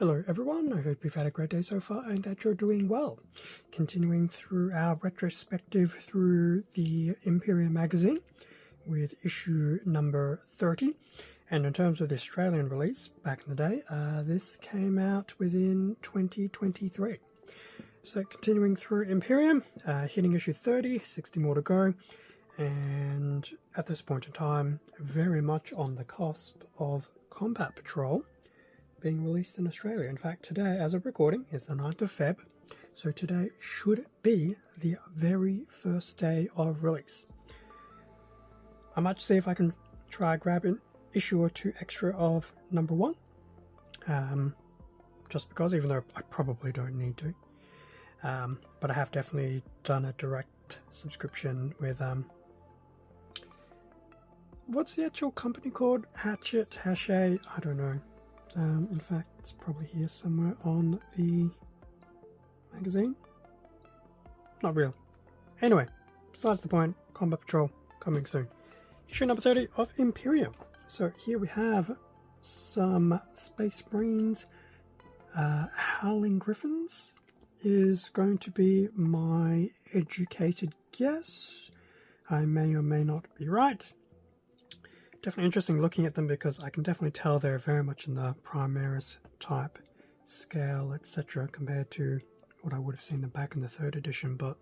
Hello everyone, I hope you've had a great day so far and that you're doing well. Continuing through our retrospective through the Imperium magazine with issue number 30. And in terms of the Australian release back in the day, this came out within 2023. So continuing through Imperium, hitting issue 30, 60 more to go. And at this point in time, very much on the cusp of Combat Patrol being released in Australia. In fact, today, as of recording, is the 9th of Feb, so today should be the very first day of release. I might see if I can try grab an issue or two extra of number 1, just because, even though I probably don't need to. But I have definitely done a direct subscription with, what's the actual company called? Hachette, I don't know. In fact, it's probably here somewhere on the magazine. Not real. Anyway, besides the point, Combat Patrol coming soon. Issue number 30 of Imperium. So here we have some Space Marines. Howling Griffins is going to be my educated guess. I may or may not be right. Definitely interesting looking at them because I can definitely tell they're very much in the Primaris type scale, etc., compared to what I would have seen them back in the 3rd edition, but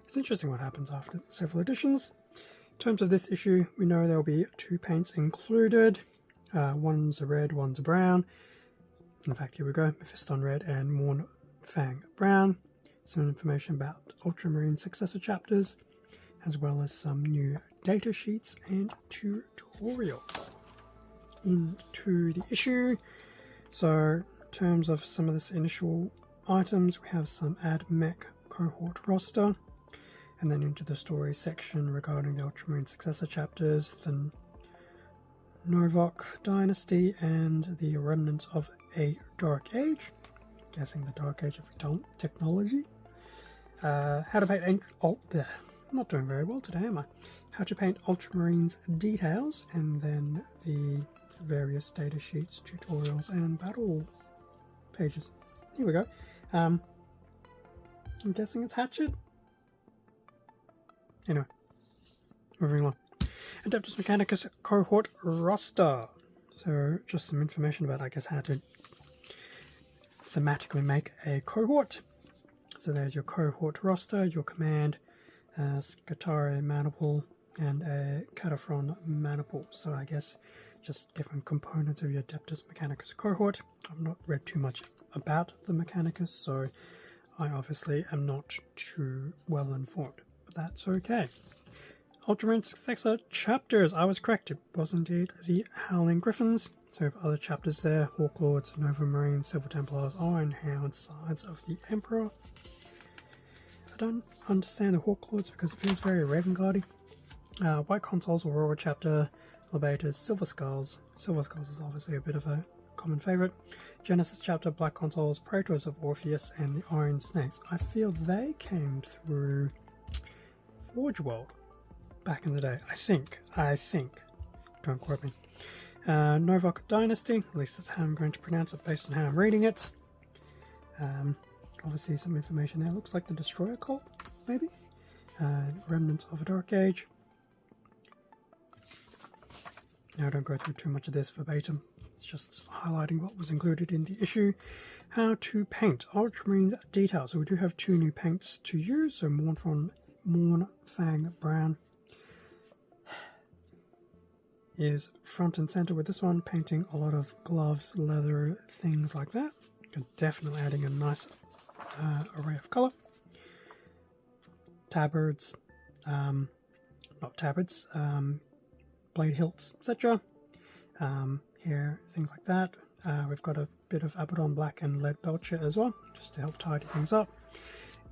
it's interesting what happens after several editions. In terms of this issue, we know there will be 2 paints included. One's a red, one's a brown. In fact, here we go, Mephiston red and Mournfang brown. Some information about Ultramarine successor chapters, as well as some new data sheets and tutorials into the issue. So in terms of some of this initial items, we have some add mech cohort roster, and then into the story section regarding the Ultramarine successor chapters, the Novok dynasty and the remnants of a dark age. I'm guessing the dark age of technology. How to paint I'm not doing very well today, am I? How to paint Ultramarines details, and then the various data sheets, tutorials, and battle pages. Here we go. I'm guessing it's Hachette. Anyway, moving on. Adeptus Mechanicus cohort roster. So just some information about, I guess, how to thematically make a cohort. So there's your cohort roster, your command, Scutari maniple, and a Cataphren maniple. So I guess just different components of your Adeptus Mechanicus cohort. I've not read too much about the Mechanicus, so I obviously am not too well informed, but that's okay. Ultramarine successor chapters. I was correct, it was indeed the Howling Griffins. So we have other chapters there: Hawklords, Nova Marines, Silver Templars, Iron Hounds, Sides of the Emperor. I don't understand the Hawklords because it feels very Ravenguardy. White Consoles, Aurora chapter, Lebators, Silver Skulls. Silver Skulls is obviously a bit of a common favourite. Genesis chapter, Black Consoles, Praetors of Orpheus, and the Iron Snakes. I feel they came through Forge World back in the day. I think. Don't quote me. Novok Dynasty, at least that's how I'm going to pronounce it based on how I'm reading it. Obviously some information there. Looks like the Destroyer cult, maybe? Remnants of a Dark Age. Now don't go through too much of this verbatim. It's just highlighting what was included in the issue. How to paint Ultramarine details. So we do have 2 new paints to use. So Mournfang Brown is front and center with this one, painting a lot of gloves, leather, things like that. Definitely adding a nice array of color. Tabards, not tabards, blade hilts, etc. Here, things like that. We've got a bit of Abaddon black and lead belcher as well, just to help tidy things up.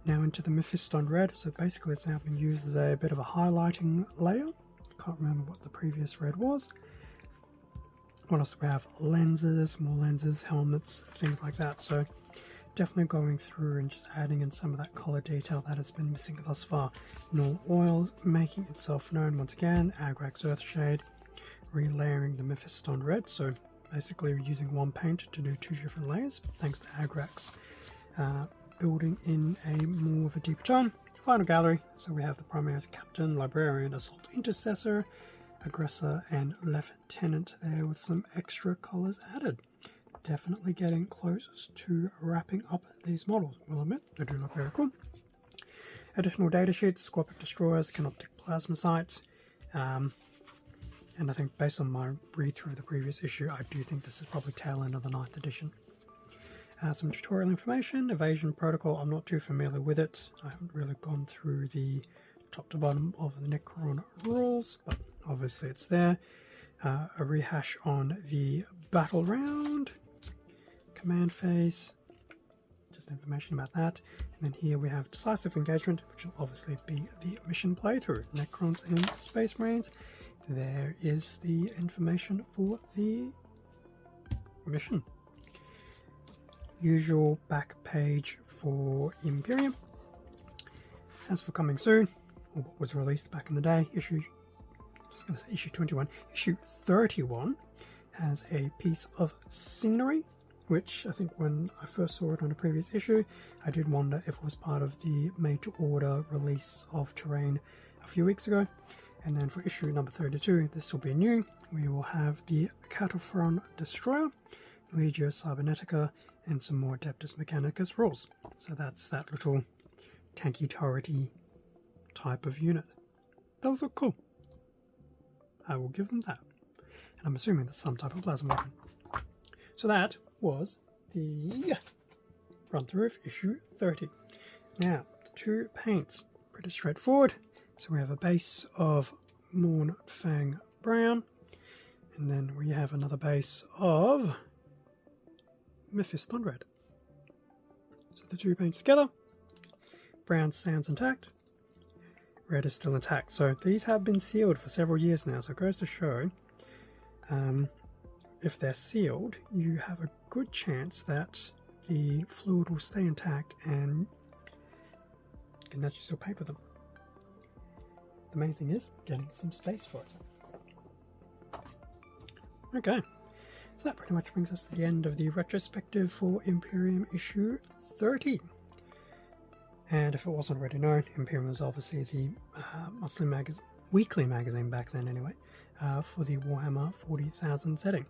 Now into the Mephiston red, so basically it's now been used as a bit of a highlighting layer. Can't remember what the previous red was. What else do we have? Lenses, more lenses, helmets, things like that. So definitely going through and just adding in some of that color detail that has been missing thus far. Null oil making itself known once again. Agrax Earthshade, relayering the Mephiston red, so basically using one paint to do 2 different layers, thanks to Agrax building in a more of a deeper tone. Final gallery, so we have the Primaris Captain, Librarian, Assault Intercessor, Aggressor and Lieutenant there with some extra colours added. Definitely getting close to wrapping up these models. We'll admit, they do look very cool. Additional data sheets, Scorpic Destroyers, Canoptic Plasma Sights, and I think based on my read through of the previous issue, I do think this is probably tail end of the 9th edition. Some tutorial information, Evasion Protocol, I'm not too familiar with it. I haven't really gone through the top to bottom of the Necron rules, but obviously it's there. A rehash on the battle round, command phase, just information about that. And then here we have Decisive Engagement, which will obviously be the mission playthrough, Necrons and Space Marines. There is the information for the mission. Usual back page for Imperium. As for coming soon, or what was released back in the day, issue 21, issue 31 has a piece of scenery, which I think when I first saw it on a previous issue, I did wonder if it was part of the made-to-order release of Terrain a few weeks ago. And then for issue number 32, this will be new. We will have the Cataphren Destroyer, Legio Cybernetica, and some more Adeptus Mechanicus rules. So that's that little tanky turrety type of unit. Those look cool. I will give them that. And I'm assuming that's some type of plasma weapon. So that was the run through of issue 30. Now, the 2 paints, pretty straightforward. So we have a base of Mournfang Brown, and then we have another base of Mephiston Red. So the 2 paints together, brown stands intact, red is still intact. So these have been sealed for several years now, so it goes to show if they're sealed, you have a good chance that the fluid will stay intact and you can actually still paint with them. The main thing is getting some space for it. Okay, so that pretty much brings us to the end of the retrospective for Imperium issue 30. And if it wasn't already known, Imperium was obviously the weekly magazine back then anyway, for the Warhammer 40,000 setting.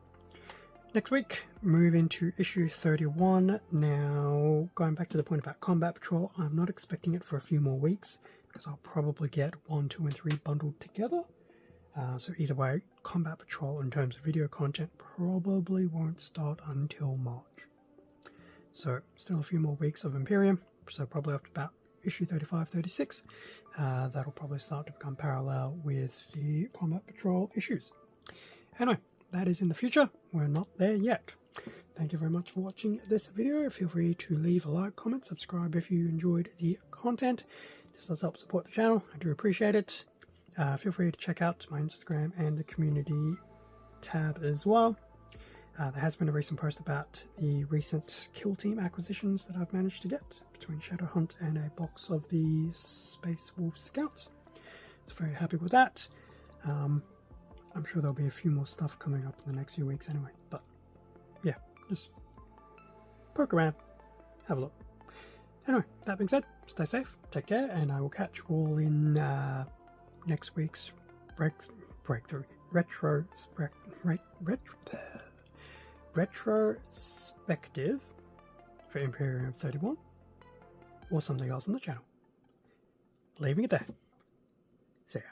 Next week, move into issue 31. Now, going back to the point about Combat Patrol, I'm not expecting it for a few more weeks, because I'll probably get 1, 2, and 3 bundled together. So either way, Combat Patrol in terms of video content probably won't start until March. So still a few more weeks of Imperium, so probably up to about issue 35, 36. That'll probably start to become parallel with the Combat Patrol issues. Anyway, that is in the future. We're not there yet. Thank you very much for watching this video. Feel free to leave a like, comment, subscribe if you enjoyed the content. This does help support the channel. I do appreciate it. Feel free to check out my Instagram and the community tab as well. There has been a recent post about the recent kill team acquisitions that I've managed to get between Shadowhunt and a box of the Space Wolf Scouts. So very happy with that. I'm sure there'll be a few more stuff coming up in the next few weeks anyway. But yeah, just poke around, have a look. Anyway, that being said, stay safe, take care, and I will catch you all in next week's breakthrough retrospective for Imperium 31 or something else on the channel. Leaving it there. See ya.